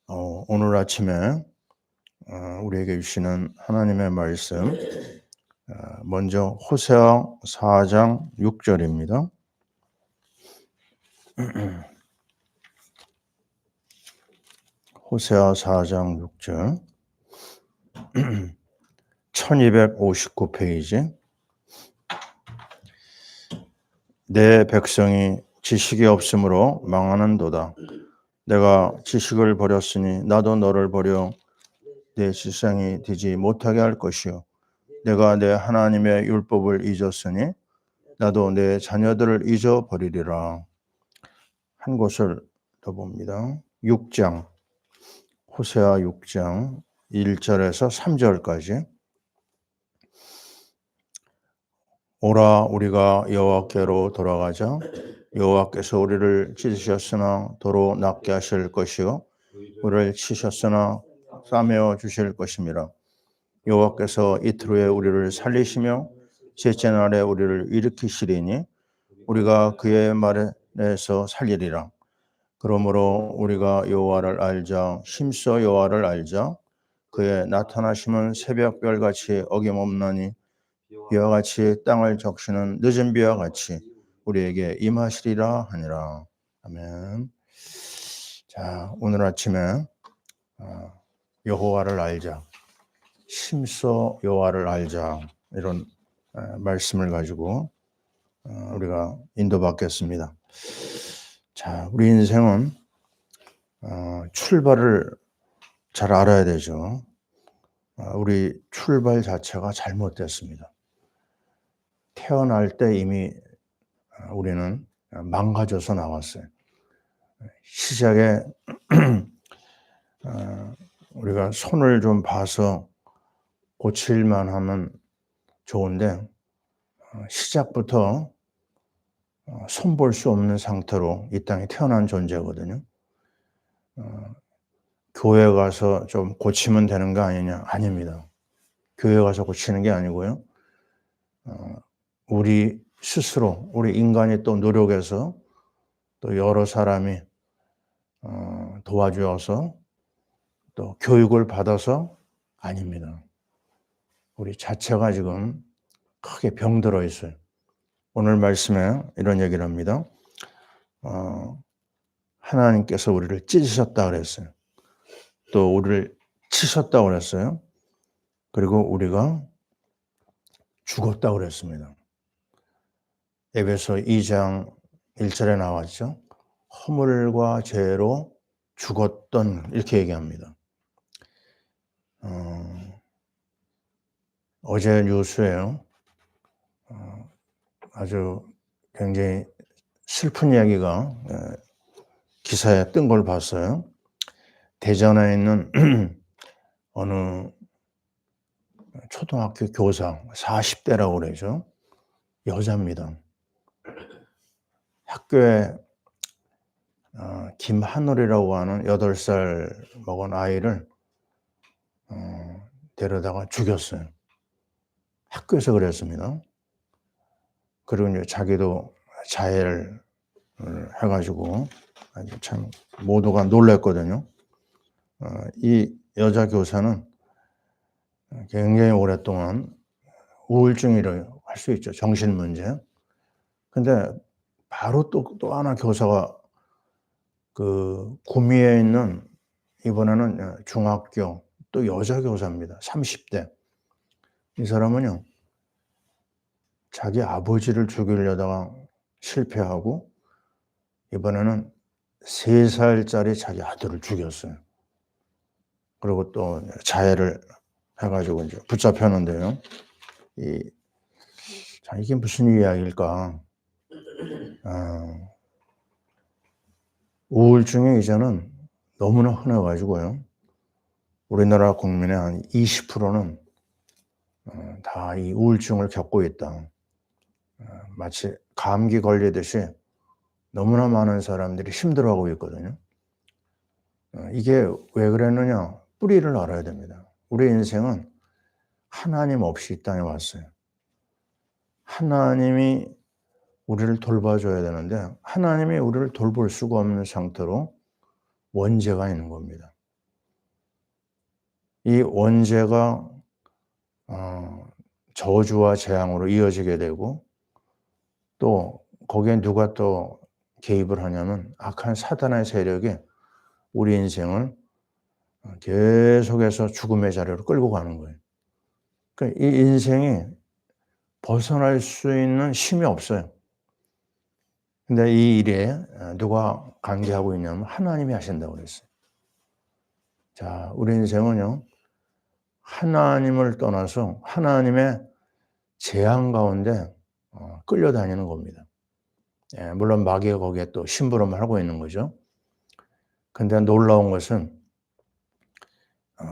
오늘 아침에 우리에게 주시는 하나님의 말씀, 먼저 호세아 4장 6절입니다. 호세아 4장 6절, 1259페이지. 내 백성이 지식이 없으므로 망하는도다. 내가 지식을 버렸으니 나도 너를 버려 내 지상이 되지 못하게 할 것이요. 내가 내 하나님의 율법을 잊었으니 나도 내 자녀들을 잊어버리리라. 한 곳을 더 봅니다. 6장, 호세아 6장 1절에서 3절까지. 오라 우리가 여호와께로 돌아가자. 여호와께서 우리를 찢으셨으나 도로 낫게 하실 것이요 우리를 치셨으나 싸매어 주실 것임이라. 여호와께서 이틀 후에 우리를 살리시며 셋째 날에 우리를 일으키시리니 우리가 그의 말에서 살리리라. 그러므로 우리가 여호와를 알자. 힘써 여호와를 알자. 그의 나타나심은 새벽별같이 어김없나니 비와 같이 땅을 적시는 늦은 비와 같이 우리에게 임하시리라 하니라. 아멘. 자, 오늘 아침에 여호와를 알자. 힘써 여호와를 알자. 이런 말씀을 가지고 우리가 인도받겠습니다. 자, 우리 인생은 출발을 잘 알아야 되죠. 우리 출발 자체가 잘못됐습니다. 태어날 때 이미 우리는 망가져서 나왔어요. 시작에 우리가 손을 좀 봐서 고칠만 하면 좋은데 시작부터 손볼 수 없는 상태로 이 땅에 태어난 존재거든요. 교회 가서 좀 고치면 되는 거 아니냐? 아닙니다. 교회 가서 고치는 게 아니고요. 우리 스스로, 우리 인간이 또 노력해서 또 여러 사람이 도와주어서 또 교육을 받아서 아닙니다. 우리 자체가 지금 크게 병들어 있어요. 오늘 말씀에 이런 얘기를 합니다. 하나님께서 우리를 찢으셨다 그랬어요. 또 우리를 치셨다 그랬어요. 그리고 우리가 죽었다 그랬습니다. 에베소 2장 1절에 나왔죠. 허물과 죄로 죽었던, 이렇게 얘기합니다. 어제 뉴스에요. 아주 굉장히 슬픈 이야기가 기사에 뜬 걸 봤어요. 대전에 있는 어느 초등학교 교사, 40대라고 그러죠. 여자입니다. 학교에 김하늘이라고 하는 8살 먹은 아이를 데려다가 죽였어요. 학교에서 그랬습니다. 그리고 이제 자기도 자해를 해가지고 아주 참 모두가 놀랐거든요. 이 여자 교사는 굉장히 오랫동안 우울증이라고 할 수 있죠. 정신문제. 근데 바로 또 하나 교사가 구미에 있는 이번에는 중학교 또 여자 교사입니다. 30대. 이 사람은요, 자기 아버지를 죽이려다가 실패하고 이번에는 3살짜리 자기 아들을 죽였어요. 그리고 또 자해를 해가지고 이제 붙잡혔는데요. 이게 무슨 이야기일까? 우울증이 이제는 너무나 흔해가지고요. 우리나라 국민의 한 20%는 다 이 우울증을 겪고 있다. 마치 감기 걸리듯이 너무나 많은 사람들이 힘들어하고 있거든요. 이게 왜 그랬느냐? 뿌리를 알아야 됩니다. 우리 인생은 하나님 없이 이 땅에 왔어요. 하나님이 우리를 돌봐줘야 되는데 하나님이 우리를 돌볼 수가 없는 상태로 원죄가 있는 겁니다. 이 원죄가 저주와 재앙으로 이어지게 되고, 또 거기에 누가 또 개입을 하냐면 악한 사단의 세력이 우리 인생을 계속해서 죽음의 자리로 끌고 가는 거예요. 그러니까 이 인생이 벗어날 수 있는 힘이 없어요. 근데 이 일에 누가 관계하고 있냐면 하나님이 하신다고 그랬어요. 자, 우리 인생은요, 하나님을 떠나서 하나님의 재앙 가운데 끌려다니는 겁니다. 예, 물론 마귀가 거기에 또 심부름을 하고 있는 거죠. 근데 놀라운 것은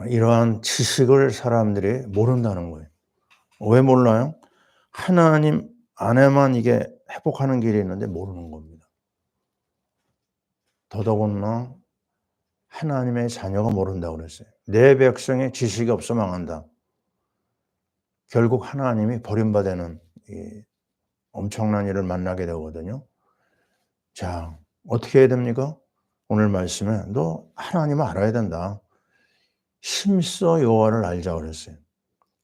이러한 지식을 사람들이 모른다는 거예요. 왜 몰라요? 하나님 안에만 이게 회복하는 길이 있는데 모르는 겁니다. 더더군다나 하나님의 자녀가 모른다고 그랬어요. 내 백성의 지식이 없어 망한다. 결국 하나님이 버림받는 이 엄청난 일을 만나게 되거든요. 자, 어떻게 해야 됩니까? 오늘 말씀에 너 하나님을 알아야 된다. 힘써 여호와를 알자 그랬어요.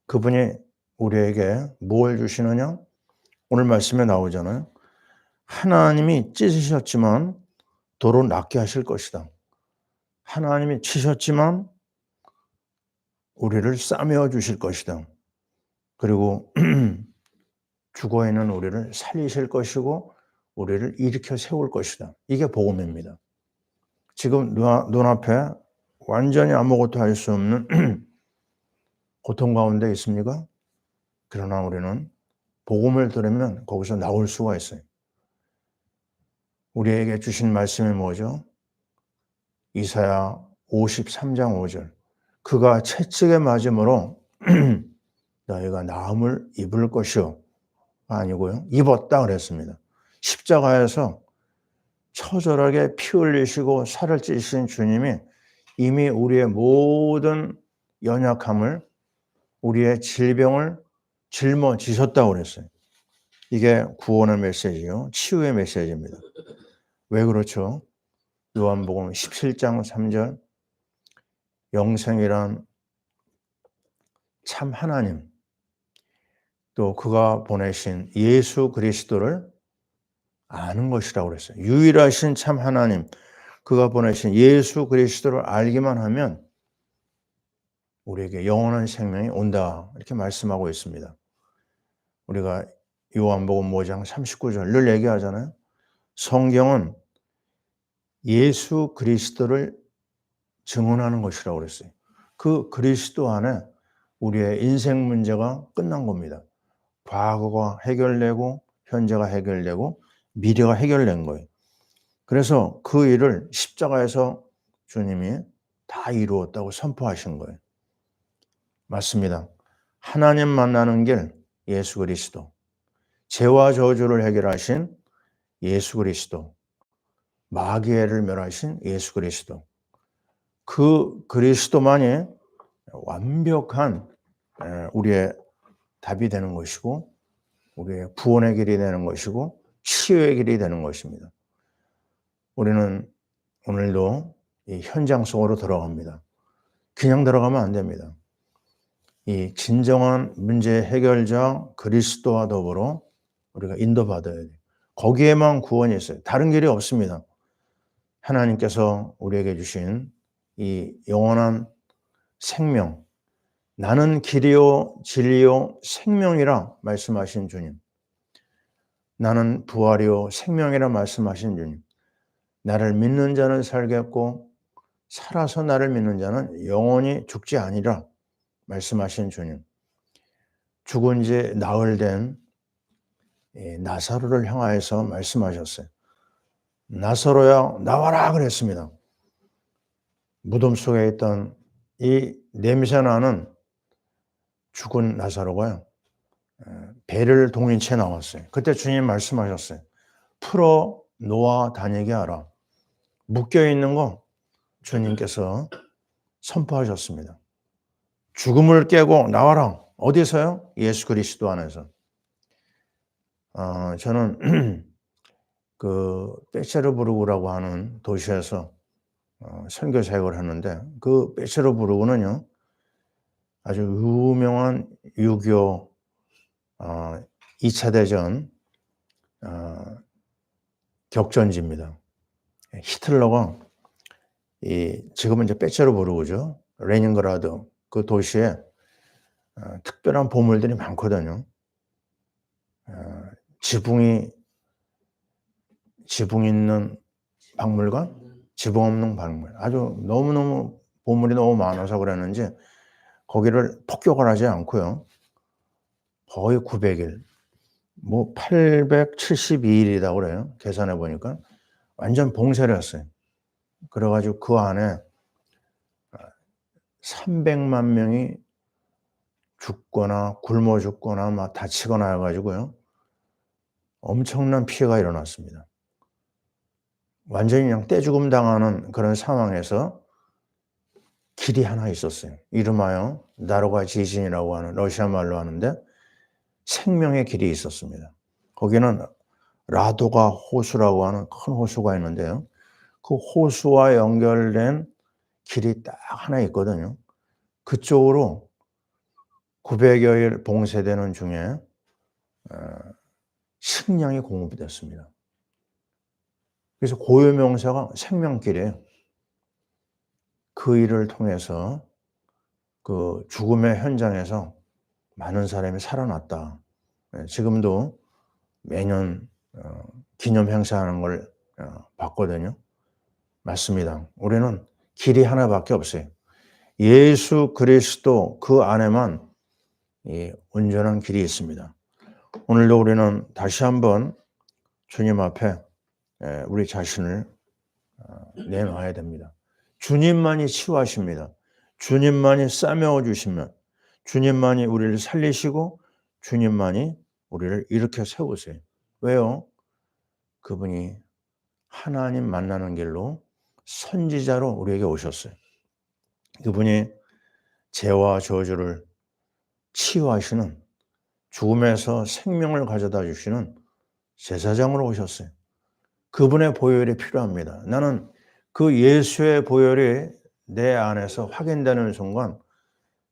그분이 우리에게 뭘 주시느냐? 오늘 말씀에 나오잖아요. 하나님이 찢으셨지만 도로 낫게 하실 것이다. 하나님이 치셨지만 우리를 싸매어 주실 것이다. 그리고 죽어있는 우리를 살리실 것이고 우리를 일으켜 세울 것이다. 이게 복음입니다. 지금 눈앞에 완전히 아무것도 할 수 없는 고통 가운데 있습니까? 그러나 우리는 복음을 들으면 거기서 나올 수가 있어요. 우리에게 주신 말씀이 뭐죠? 이사야 53장 5절. 그가 채찍에 맞음으로 너희가 나음을 입을 것이요. 아니고요. 입었다 그랬습니다. 십자가에서 처절하게 피 흘리시고 살을 찌신 주님이 이미 우리의 모든 연약함을, 우리의 질병을 짊어지셨다고 그랬어요. 이게 구원의 메시지요. 치유의 메시지입니다. 왜 그렇죠? 요한복음 17장 3절 영생이란 참 하나님, 또 그가 보내신 예수 그리스도를 아는 것이라고 그랬어요. 유일하신 참 하나님, 그가 보내신 예수 그리스도를 알기만 하면 우리에게 영원한 생명이 온다. 이렇게 말씀하고 있습니다. 우리가 요한복음 5장 39절 늘 얘기하잖아요. 성경은 예수 그리스도를 증언하는 것이라고 그랬어요. 그 그리스도 안에 우리의 인생 문제가 끝난 겁니다. 과거가 해결되고 현재가 해결되고 미래가 해결된 거예요. 그래서 그 일을 십자가에서 주님이 다 이루었다고 선포하신 거예요. 맞습니다. 하나님 만나는 길 예수 그리스도, 죄와 저주를 해결하신 예수 그리스도, 마귀를 멸하신 예수 그리스도, 그 그리스도만이 완벽한 우리의 답이 되는 것이고 우리의 구원의 길이 되는 것이고 치유의 길이 되는 것입니다. 우리는 오늘도 이 현장 속으로 들어갑니다. 그냥 들어가면 안 됩니다. 이 진정한 문제 해결자 그리스도와 더불어 우리가 인도받아야 돼요. 거기에만 구원이 있어요. 다른 길이 없습니다. 하나님께서 우리에게 주신 이 영원한 생명, 나는 길이요 진리요 생명이라 말씀하신 주님, 나는 부활이요 생명이라 말씀하신 주님, 나를 믿는 자는 살겠고 살아서 나를 믿는 자는 영원히 죽지 아니라 말씀하신 주님, 죽은 지 나흘 된 나사로를 향하여서 말씀하셨어요. 나사로야 나와라 그랬습니다. 무덤 속에 있던 이 냄새나는 죽은 나사로가요, 배를 동인 채 나왔어요. 그때 주님 말씀하셨어요. 풀어 놓아 다니게 하라. 묶여있는 거 주님께서 선포하셨습니다. 죽음을 깨고 나와라. 어디서요? 예수 그리스도 안에서. 저는 그 베체르부르크라고 하는 도시에서 선교 사역을 하는데 그 베체르부르크는요, 아주 유명한 6.25 2차 대전 격전지입니다. 히틀러가 지금은 이제 빼째로 부르고죠. 레닌그라드 그 도시에 특별한 보물들이 많거든요. 지붕 있는 박물관, 지붕 없는 박물관. 아주 너무너무 보물이 너무 많아서 그랬는지 거기를 폭격을 하지 않고요. 거의 900일, 뭐 872일이다 그래요. 계산해 보니까 완전 봉쇄를 했어요. 그래가지고 그 안에 300만 명이 죽거나 굶어 죽거나 막 다치거나 해가지고요. 엄청난 피해가 일어났습니다. 완전히 그냥 떼죽음 당하는 그런 상황에서 길이 하나 있었어요. 이름하여 나로가 지진이라고 하는 러시아 말로 하는데 생명의 길이 있었습니다. 거기는 라도가 호수라고 하는 큰 호수가 있는데요. 그 호수와 연결된 길이 딱 하나 있거든요. 그쪽으로 900여일 봉쇄되는 중에 식량이 공급이 됐습니다. 그래서 고유명사가 생명길이에요. 그 일을 통해서 그 죽음의 현장에서 많은 사람이 살아났다. 지금도 매년 기념 행사하는 걸 봤거든요. 맞습니다. 우리는 길이 하나밖에 없어요. 예수 그리스도 그 안에만 이 온전한 길이 있습니다. 오늘도 우리는 다시 한번 주님 앞에 우리 자신을 내놔야 됩니다. 주님만이 치유하십니다. 주님만이 싸매어 주시면 주님만이 우리를 살리시고 주님만이 우리를 일으켜 세우세요. 왜요? 그분이 하나님 만나는 길로 선지자로 우리에게 오셨어요. 그분이 죄와 저주를 치유하시는 죽음에서 생명을 가져다 주시는 제사장으로 오셨어요. 그분의 보혈이 필요합니다. 나는 그 예수의 보혈이 내 안에서 확인되는 순간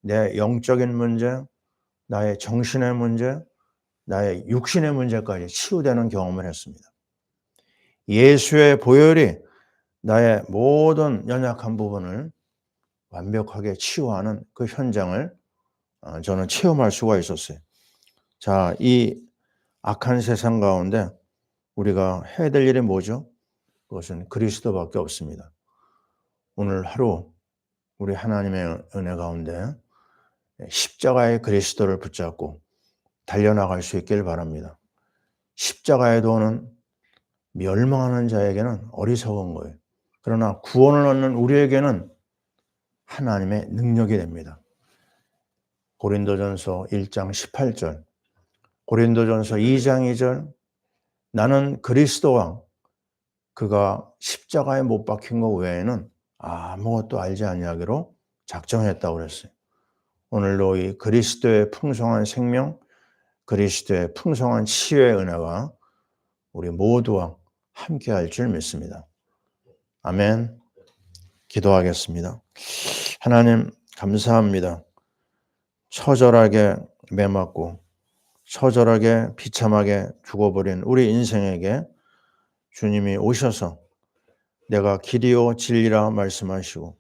내 영적인 문제, 나의 정신의 문제, 나의 육신의 문제까지 치유되는 경험을 했습니다. 예수의 보혈이 나의 모든 연약한 부분을 완벽하게 치유하는 그 현장을 저는 체험할 수가 있었어요. 자, 이 악한 세상 가운데 우리가 해야 될 일이 뭐죠? 그것은 그리스도밖에 없습니다. 오늘 하루 우리 하나님의 은혜 가운데 십자가의 그리스도를 붙잡고 달려나갈 수 있길 바랍니다. 십자가의 도는 멸망하는 자에게는 어리석은 거예요. 그러나 구원을 얻는 우리에게는 하나님의 능력이 됩니다. 고린도전서 1장 18절, 고린도전서 2장 2절, 나는 그리스도와 그가 십자가에 못 박힌 것 외에는 아무것도 알지 아니하기로 작정했다고 그랬어요. 오늘도 이 그리스도의 풍성한 생명, 그리스도의 풍성한 치유의 은혜가 우리 모두와 함께 할 줄 믿습니다. 아멘. 기도하겠습니다. 하나님 감사합니다. 처절하게 매맞고 처절하게 비참하게 죽어버린 우리 인생에게 주님이 오셔서 내가 길이요 진리라 말씀하시고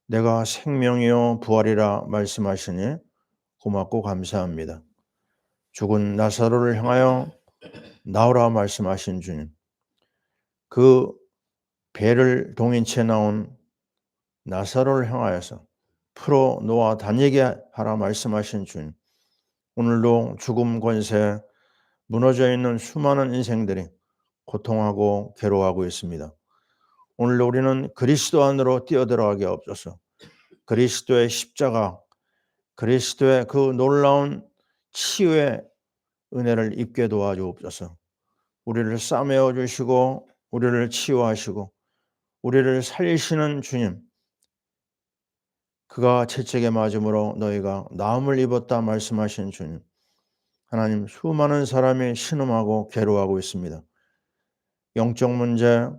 내가 생명이요 부활이라 말씀하시니 고맙고 감사합니다. 죽은 나사로를 향하여 나오라 말씀하신 주님, 그 배를 동인 채 나온 나사로를 향하여서 풀어 놓아 다니게 하라 말씀하신 주님, 오늘도 죽음 권세 무너져 있는 수많은 인생들이 고통하고 괴로워하고 있습니다. 오늘도 우리는 그리스도 안으로 뛰어들어가게 없어서 그리스도의 십자가, 그리스도의 그 놀라운 치유의 은혜를 입게 도와주옵소서. 우리를 싸매어 주시고 우리를 치유하시고 우리를 살리시는 주님, 그가 채찍에 맞음으로 너희가 나음을 입었다 말씀하신 주님, 하나님 수많은 사람이 신음하고 괴로워하고 있습니다. 영적 문제,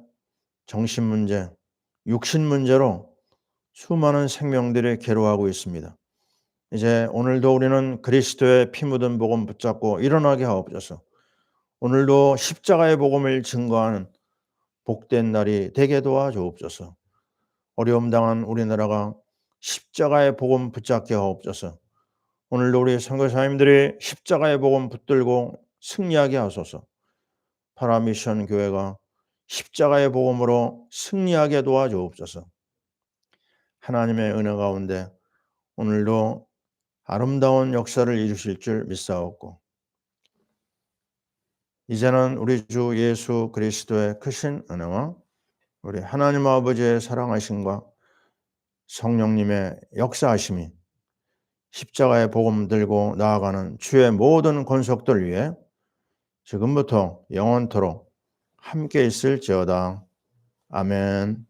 정신 문제, 육신 문제로 수많은 생명들이 괴로워하고 있습니다. 이제 오늘도 우리는 그리스도의 피 묻은 복음 붙잡고 일어나게 하옵소서. 오늘도 십자가의 복음을 증거하는 복된 날이 되게 도와주옵소서. 어려움 당한 우리나라가 십자가의 복음 붙잡게 하옵소서. 오늘도 우리 선교사님들이 십자가의 복음 붙들고 승리하게 하소서. 파라미션 교회가 십자가의 복음으로 승리하게 도와주옵소서. 하나님의 은혜 가운데 오늘도 아름다운 역사를 이루실 줄 믿사옵고, 이제는 우리 주 예수 그리스도의 크신 은혜와 우리 하나님 아버지의 사랑하심과 성령님의 역사하심이 십자가의 복음 들고 나아가는 주의 모든 권속들 위해 지금부터 영원토록 함께 있을지어다. 아멘.